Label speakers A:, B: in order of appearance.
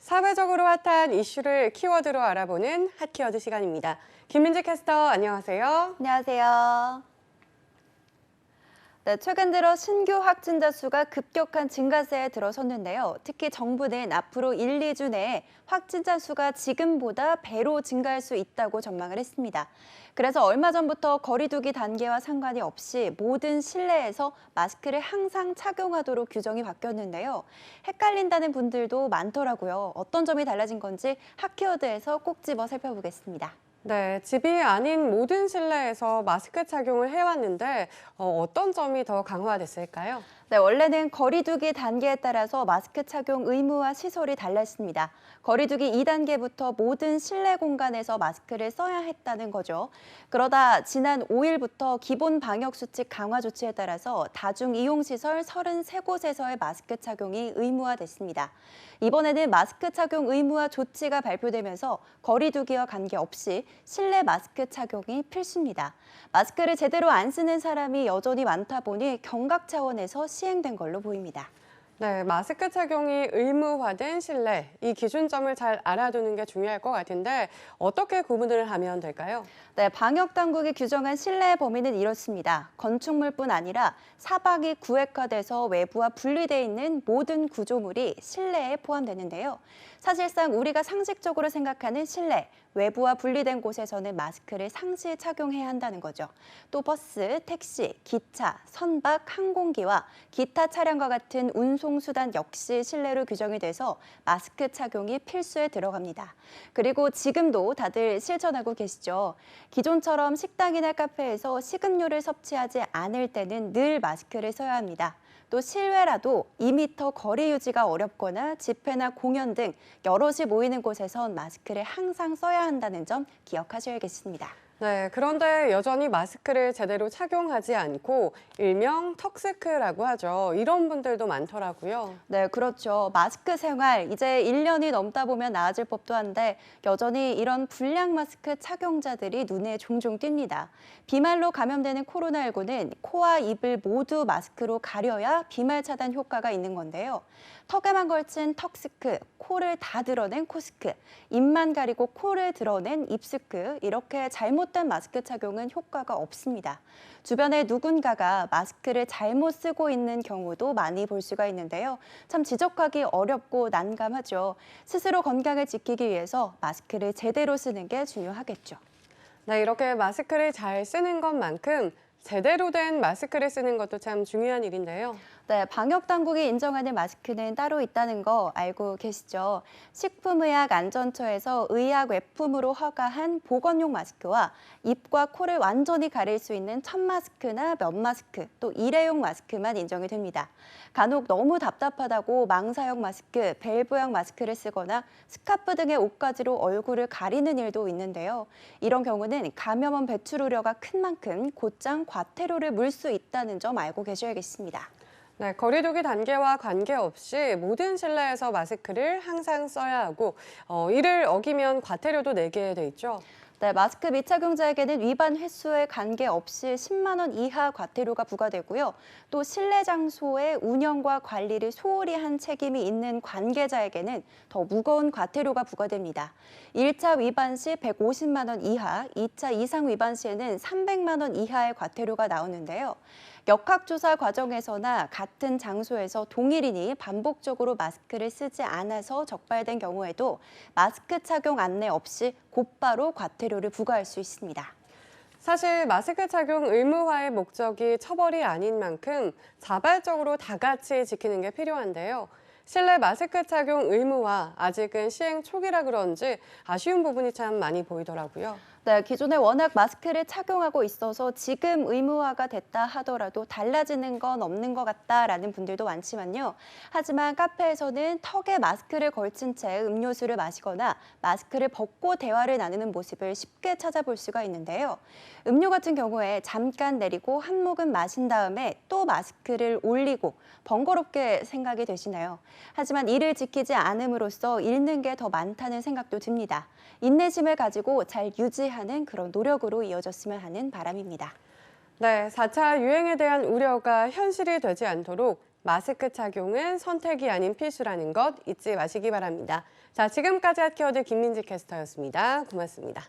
A: 사회적으로 핫한 이슈를 키워드로 알아보는 핫키워드 시간입니다. 김민지 캐스터, 안녕하세요.
B: 안녕하세요. 네, 최근 들어 신규 확진자 수가 급격한 증가세에 들어섰는데요. 특히 정부는 앞으로 1, 2주 내에 확진자 수가 지금보다 배로 증가할 수 있다고 전망을 했습니다. 그래서 얼마 전부터 거리 두기 단계와 상관이 없이 모든 실내에서 마스크를 항상 착용하도록 규정이 바뀌었는데요. 헷갈린다는 분들도 많더라고요. 어떤 점이 달라진 건지 핫키워드에서 꼭 집어 살펴보겠습니다.
A: 네, 집이 아닌 모든 실내에서 마스크 착용을 해왔는데 어떤 점이 더 강화됐을까요?
B: 네, 원래는 거리 두기 단계에 따라서 마스크 착용 의무와 시설이 달랐습니다. 거리 두기 2단계부터 모든 실내 공간에서 마스크를 써야 했다는 거죠. 그러다 지난 5일부터 기본 방역 수칙 강화 조치에 따라서 다중 이용시설 33곳에서의 마스크 착용이 의무화됐습니다. 이번에는 마스크 착용 의무화 조치가 발표되면서 거리 두기와 관계없이 실내 마스크 착용이 필수입니다. 마스크를 제대로 안 쓰는 사람이 여전히 많다 보니 경각 차원에서 시행된 걸로 보입니다.
A: 네, 마스크 착용이 의무화된 실내, 이 기준점을 잘 알아두는 게 중요할 것 같은데 어떻게 구분을 하면 될까요?
B: 네, 방역 당국이 규정한 실내의 범위는 이렇습니다. 건축물뿐 아니라 사방이 구획화돼서 외부와 분리돼 있는 모든 구조물이 실내에 포함되는데요. 사실상 우리가 상식적으로 생각하는 실내, 외부와 분리된 곳에서는 마스크를 상시 착용해야 한다는 거죠. 또 버스, 택시, 기차, 선박, 항공기와 기타 차량과 같은 운송수단 역시 실내로 규정이 돼서 마스크 착용이 필수에 들어갑니다. 그리고 지금도 다들 실천하고 계시죠. 기존처럼 식당이나 카페에서 식음료를 섭취하지 않을 때는 늘 마스크를 써야 합니다. 또 실외라도 2m 거리 유지가 어렵거나 집회나 공연 등 여럿이 모이는 곳에선 마스크를 항상 써야 한다는 점 기억하셔야겠습니다.
A: 네, 그런데 여전히 마스크를 제대로 착용하지 않고 일명 턱스크라고 하죠. 이런 분들도 많더라고요.
B: 네, 그렇죠. 마스크 생활 이제 1년이 넘다 보면 나아질 법도 한데 여전히 이런 불량 마스크 착용자들이 눈에 종종 띕니다. 비말로 감염되는 코로나19는 코와 입을 모두 마스크로 가려야 비말 차단 효과가 있는 건데요. 턱에만 걸친 턱스크, 코를 다 드러낸 코스크, 입만 가리고 코를 드러낸 입스크, 이렇게 잘못된 마스크 착용은 효과가 없습니다. 주변에 누군가가 마스크를 잘못 쓰고 있는 경우도 많이 볼 수가 있는데요. 참 지적하기 어렵고 난감하죠. 스스로 건강을 지키기 위해서 마스크를 제대로 쓰는 게 중요하겠죠.
A: 네, 이렇게 마스크를 잘 쓰는 것만큼 제대로 된 마스크를 쓰는 것도 참 중요한 일인데요.
B: 네, 방역 당국이 인정하는 마스크는 따로 있다는 거 알고 계시죠? 식품의약안전처에서 의약 외품으로 허가한 보건용 마스크와 입과 코를 완전히 가릴 수 있는 천 마스크나 면 마스크, 또 일회용 마스크만 인정이 됩니다. 간혹 너무 답답하다고 망사형 마스크, 밸브형 마스크를 쓰거나 스카프 등의 옷가지로 얼굴을 가리는 일도 있는데요. 이런 경우는 감염원 배출 우려가 큰 만큼 곧장 과태료를 물 수 있다는 점 알고 계셔야겠습니다.
A: 네, 거리 두기 단계와 관계없이 모든 실내에서 마스크를 항상 써야 하고 이를 어기면 과태료도 내게 돼 있죠.
B: 네, 마스크 미착용자에게는 위반 횟수에 관계없이 10만 원 이하 과태료가 부과되고요. 또 실내 장소의 운영과 관리를 소홀히 한 책임이 있는 관계자에게는 더 무거운 과태료가 부과됩니다. 1차 위반 시 150만 원 이하, 2차 이상 위반 시에는 300만 원 이하의 과태료가 나오는데요. 역학조사 과정에서나 같은 장소에서 동일인이 반복적으로 마스크를 쓰지 않아서 적발된 경우에도 마스크 착용 안내 없이 곧바로 과태료를 부과할 수 있습니다.
A: 사실 마스크 착용 의무화의 목적이 처벌이 아닌 만큼 자발적으로 다 같이 지키는 게 필요한데요. 실내 마스크 착용 의무화, 아직은 시행 초기라 그런지 아쉬운 부분이 참 많이 보이더라고요.
B: 네, 기존에 워낙 마스크를 착용하고 있어서 지금 의무화가 됐다 하더라도 달라지는 건 없는 것 같다라는 분들도 많지만요. 하지만 카페에서는 턱에 마스크를 걸친 채 음료수를 마시거나 마스크를 벗고 대화를 나누는 모습을 쉽게 찾아볼 수가 있는데요. 음료 같은 경우에 잠깐 내리고 한 모금 마신 다음에 또 마스크를 올리고 번거롭게 생각이 되시나요? 하지만 이를 지키지 않음으로써 잃는 게 더 많다는 생각도 듭니다. 인내심을 가지고 잘 유지하는 그런 노력으로 이어졌으면 하는 바람입니다.
A: 네, 4차 유행에 대한 우려가 현실이 되지 않도록 마스크 착용은 선택이 아닌 필수라는 것 잊지 마시기 바랍니다. 자, 지금까지 핫키워드 김민지 캐스터였습니다. 고맙습니다.